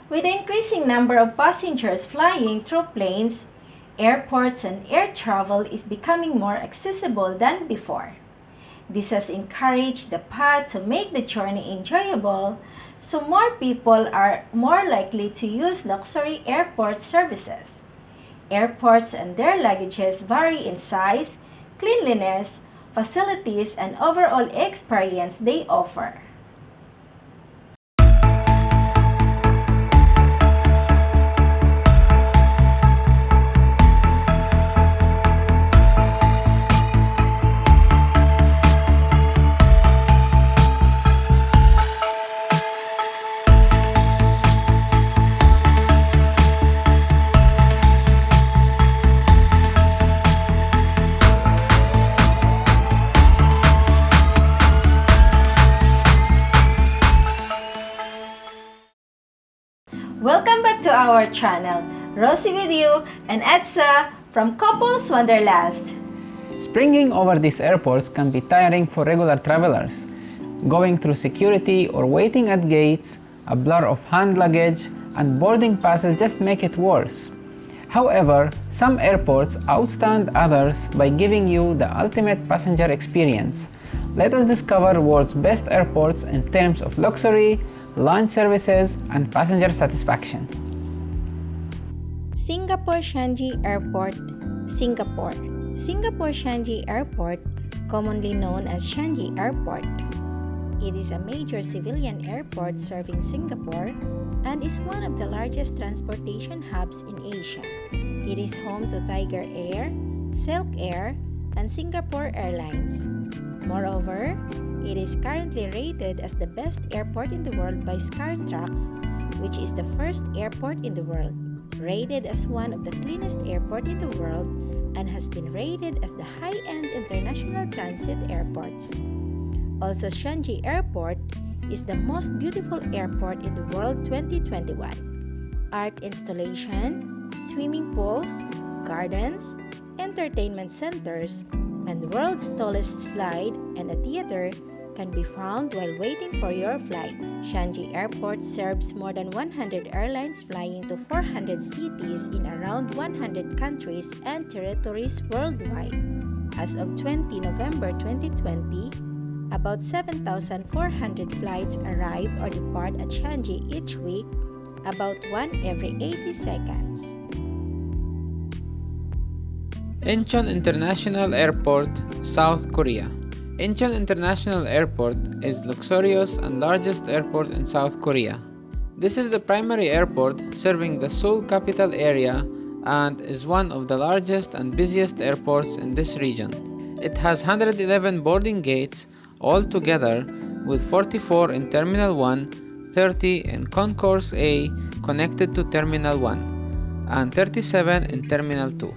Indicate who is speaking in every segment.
Speaker 1: With the increasing number of passengers flying through planes, airports and air travel is becoming more accessible than before. This has encouraged the path to make the journey enjoyable, so more people are more likely to use luxury airport services. Airports and their luggages vary in size, cleanliness, facilities, and overall experience they offer. Welcome back to our channel. Rosie with you and Edsa from Couples Wanderlust.
Speaker 2: Springing over these airports can be tiring for regular travelers. Going through security or waiting at gates, a blur of hand luggage, and boarding passes just make it worse. However, some airports outstand others by giving you the ultimate passenger experience. Let us discover world's best airports in terms of luxury, lounge services, and passenger satisfaction.
Speaker 3: Singapore Changi Airport, Singapore. Singapore Changi Airport, commonly known as Changi Airport. It is a major civilian airport serving Singapore and is one of the largest transportation hubs in Asia. It is home to Tiger Air, Silk Air, and Singapore Airlines. Moreover, it is currently rated as the best airport in the world by Skytrax, which is the first airport in the world, rated as one of the cleanest airports in the world, and has been rated as the high-end international transit airports. Also, Changi Airport is the most beautiful airport in the world 2021. Art installation, swimming pools, gardens, entertainment centers, and world's tallest slide and a theater can be found while waiting for your flight. Changi Airport serves more than 100 airlines flying to 400 cities in around 100 countries and territories worldwide. As of 20 November 2020, about 7,400 flights arrive or depart at Changi each week, about one every 80 seconds.
Speaker 2: Incheon International Airport, South Korea. Incheon International Airport is luxurious and largest airport in South Korea. This is the primary airport serving the Seoul capital area and is one of the largest and busiest airports in this region. It has 111 boarding gates altogether, with 44 in Terminal 1, 30 in Concourse A connected to Terminal 1, and 37 in Terminal 2.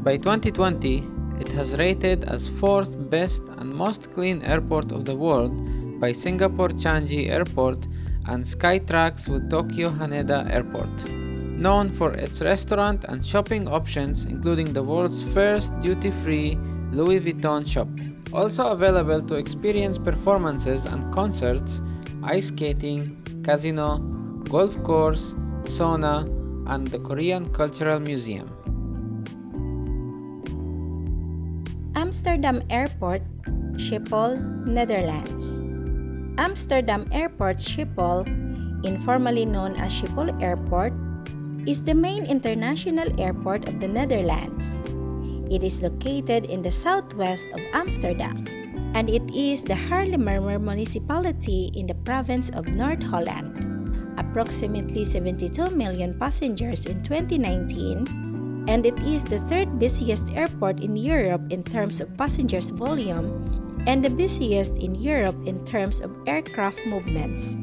Speaker 2: By 2020, it has rated as 4th best and most clean airport of the world by Singapore Changi Airport and Skytrax with Tokyo Haneda Airport. Known for its restaurant and shopping options, including the world's first duty-free Louis Vuitton shop. Also available to experience performances and concerts, ice skating, casino, golf course, sauna, and the Korean Cultural Museum.
Speaker 3: Amsterdam Airport, Schiphol, Netherlands. Amsterdam Airport Schiphol, informally known as Schiphol Airport, is the main international airport of the Netherlands. It is located in the southwest of Amsterdam, and it is the Harlem-mermeer municipality in the province of North Holland. Approximately 72 million passengers in 2019, and it is the third busiest airport in Europe in terms of passengers volume and the busiest in Europe in terms of aircraft movements.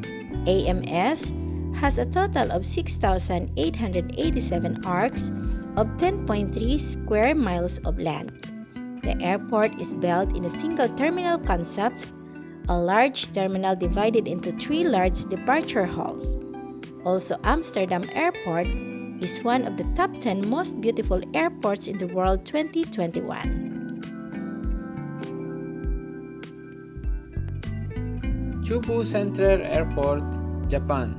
Speaker 3: AMS has a total of 6,887 arcs of 10.3 square miles of land. The airport is built in a single terminal concept, a large terminal divided into 3 large departure halls. Also, Amsterdam Airport is one of the top 10 most beautiful airports in the world 2021.
Speaker 2: Chubu Central Airport, Japan.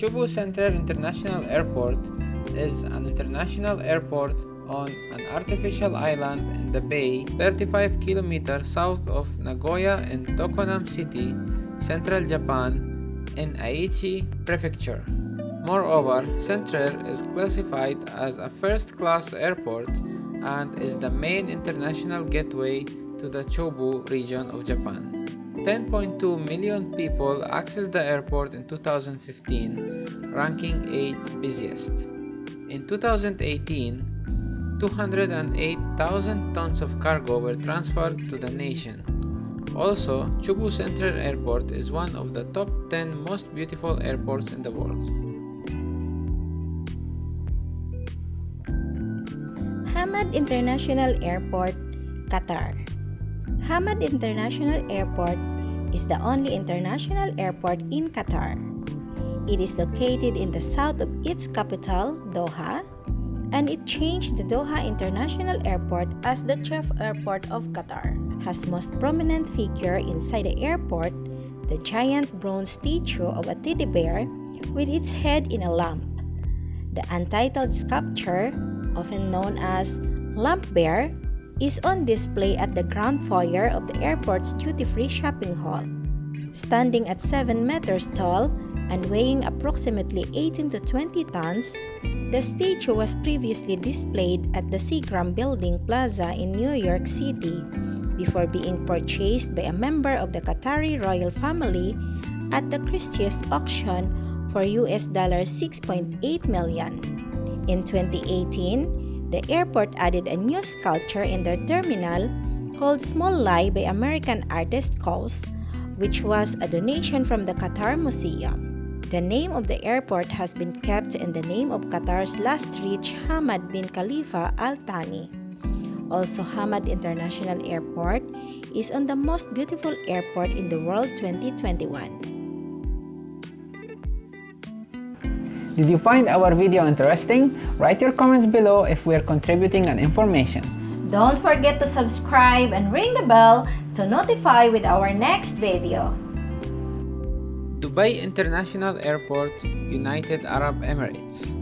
Speaker 2: Chubu Central International Airport is an international airport on an artificial island in the bay 35 kilometers south of Nagoya in Tokonam City, central Japan, in Aichi Prefecture. Moreover, Central is classified as a first-class airport and is the main international gateway to the Chubu region of Japan. 10.2 million people accessed the airport in 2015, ranking 8th busiest. In 2018, 208,000 tons of cargo were transferred to the nation. Also, Chubu Central Airport is one of the top 10 most beautiful airports in the world.
Speaker 3: Hamad International Airport, Qatar. Hamad International Airport is the only international airport in Qatar. It is located in the south of its capital, Doha, and it changed the Doha International Airport as the chief airport of Qatar. Has most prominent figure inside the airport, the giant bronze statue of a teddy bear with its head in a lamp. The untitled sculpture, often known as Lamp Bear, is on display at the ground foyer of the airport's duty-free shopping hall. Standing at 7 meters tall and weighing approximately 18 to 20 tons, the statue was previously displayed at the Seagram Building Plaza in New York City before being purchased by a member of the Qatari royal family at the Christie's auction for US $6.8 million. In 2018, the airport added a new sculpture in their terminal called Small Lie by American artist Coles, which was a donation from the Qatar Museum. The name of the airport has been kept in the name of Qatar's last rich Hamad bin Khalifa Al Thani. Also, Hamad International Airport is on the most beautiful airport in the world 2021.
Speaker 2: Did you find our video interesting? Write your comments below if we are contributing an information.
Speaker 1: Don't forget to subscribe and ring the bell to notify with our next video.
Speaker 2: Dubai International Airport, United Arab Emirates.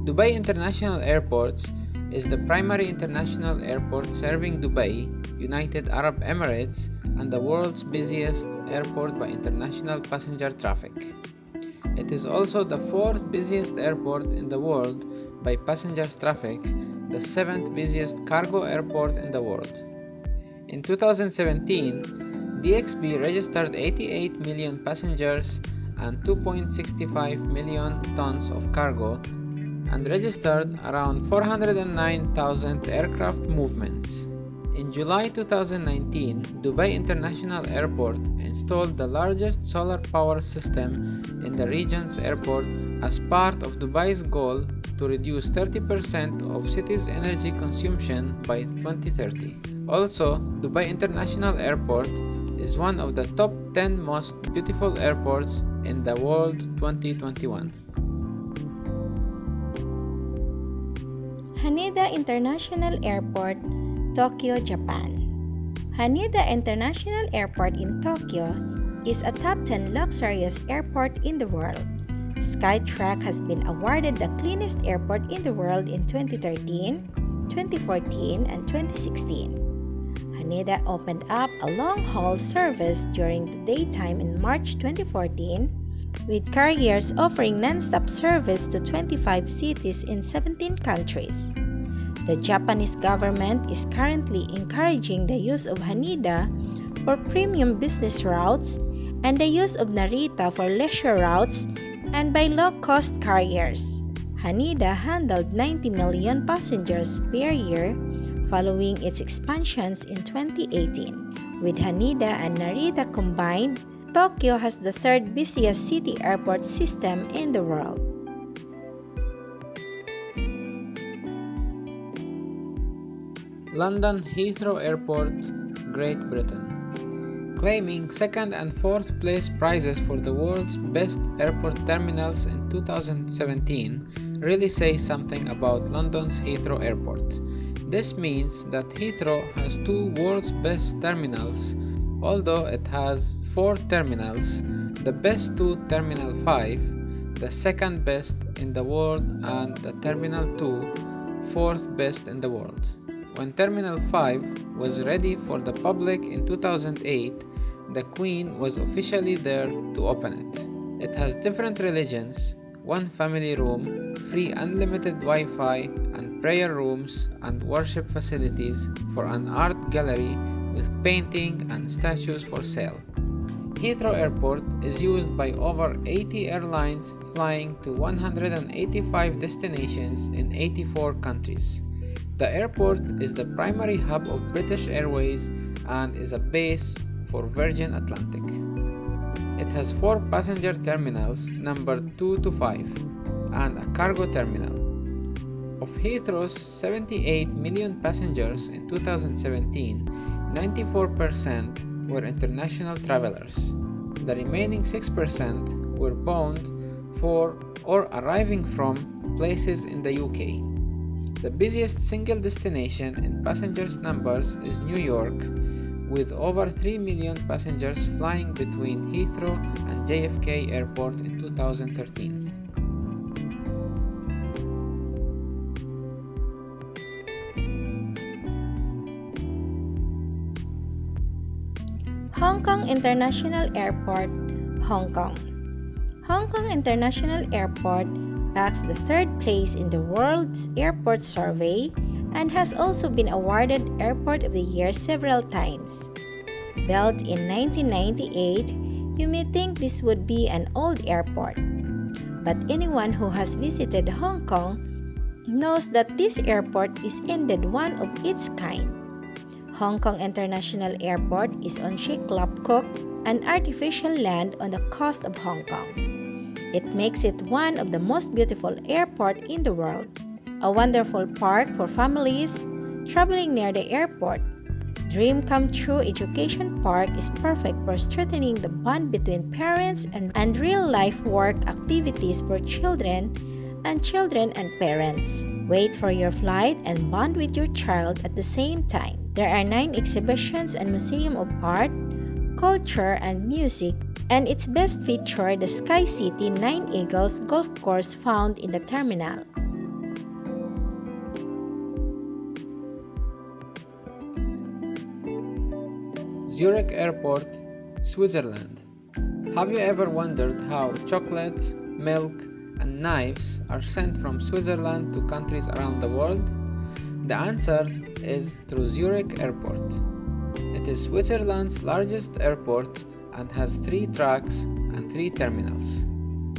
Speaker 2: Dubai International Airport is the primary international airport serving Dubai, United Arab Emirates, and the world's busiest airport by international passenger traffic. It is also the 4th busiest airport in the world by passengers traffic, the 7th busiest cargo airport in the world. In 2017, DXB registered 88 million passengers and 2.65 million tons of cargo and registered around 409,000 aircraft movements. In July 2019, Dubai International Airport installed the largest solar power system in the region's airport as part of Dubai's goal to reduce 30% of city's energy consumption by 2030. Also, Dubai International Airport is one of the top 10 most beautiful airports in the world 2021.
Speaker 3: Haneda International Airport, Tokyo, Japan. Haneda International Airport in Tokyo is a top 10 luxurious airport in the world. Skytrax has been awarded the cleanest airport in the world in 2013, 2014, and 2016. Haneda opened up a long-haul service during the daytime in March 2014, with carriers offering non-stop service to 25 cities in 17 countries. The Japanese government is currently encouraging the use of Haneda for premium business routes and the use of Narita for leisure routes and by low-cost carriers. Haneda handled 90 million passengers per year following its expansions in 2018. With Haneda and Narita combined, Tokyo has the 3rd busiest city airport system in the world.
Speaker 2: London Heathrow Airport, Great Britain. Claiming 2nd and 4th place prizes for the world's best airport terminals in 2017 really says something about London's Heathrow Airport. This means that Heathrow has 2 world's best terminals. Although it has 4 terminals, the best 2 Terminal 5, the second best in the world, and the Terminal 2, fourth best in the world. When Terminal 5 was ready for the public in 2008, the Queen was officially there to open it. It has different religions, one family room, free unlimited Wi-Fi, and prayer rooms and worship facilities for an art gallery with painting and statues for sale. Heathrow Airport is used by over 80 airlines flying to 185 destinations in 84 countries. The airport is the primary hub of British Airways and is a base for Virgin Atlantic. It has 4 passenger terminals numbered 2 to 5 and a cargo terminal. Of Heathrow's 78 million passengers in 2017, 94% were international travelers. The remaining 6% were bound for or arriving from places in the UK. The busiest single destination in passengers numbers is New York, with over 3 million passengers flying between Heathrow and JFK Airport in 2013.
Speaker 3: Hong Kong International Airport, Hong Kong. Hong Kong International Airport backs the 3rd place in the world's airport survey and has also been awarded Airport of the Year several times. Built in 1998, you may think this would be an old airport. But anyone who has visited Hong Kong knows that this airport is indeed one of its kind. Hong Kong International Airport is on Shek Lap Kok, an artificial land on the coast of Hong Kong. It makes it one of the most beautiful airports in the world. A wonderful park for families traveling near the airport. Dream Come True Education Park is perfect for strengthening the bond between parents and real-life work activities for children and parents. Wait for your flight and bond with your child at the same time. There are 9 exhibitions and museum of art, culture, and music, and its best feature the Sky City 9 Eagles golf course found in the terminal.
Speaker 2: Zurich Airport, Switzerland. Have you ever wondered how chocolates, milk, and knives are sent from Switzerland to countries around the world? The answer is through Zurich Airport. It is Switzerland's largest airport and has 3 tracks and 3 terminals.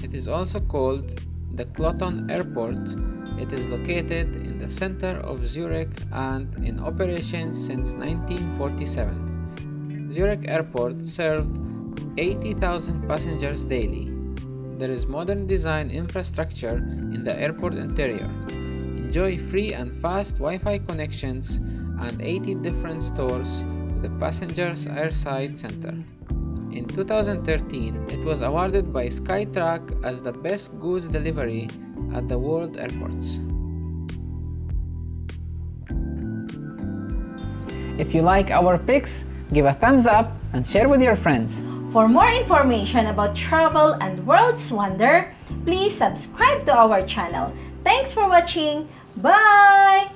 Speaker 2: It is also called the Cloton Airport. It is located in the center of Zurich and in operation since 1947. Zurich Airport served 80,000 passengers daily. There is modern design infrastructure in the airport interior. Enjoy free and fast Wi-Fi connections and 80 different stores with a passenger's airside center. In 2013, it was awarded by Skytrack as the best goods delivery at the world airports.
Speaker 4: If you like our pics, give a thumbs up and share with your friends.
Speaker 1: For more information about travel and world's wonder, please subscribe to our channel. Thanks for watching. Bye!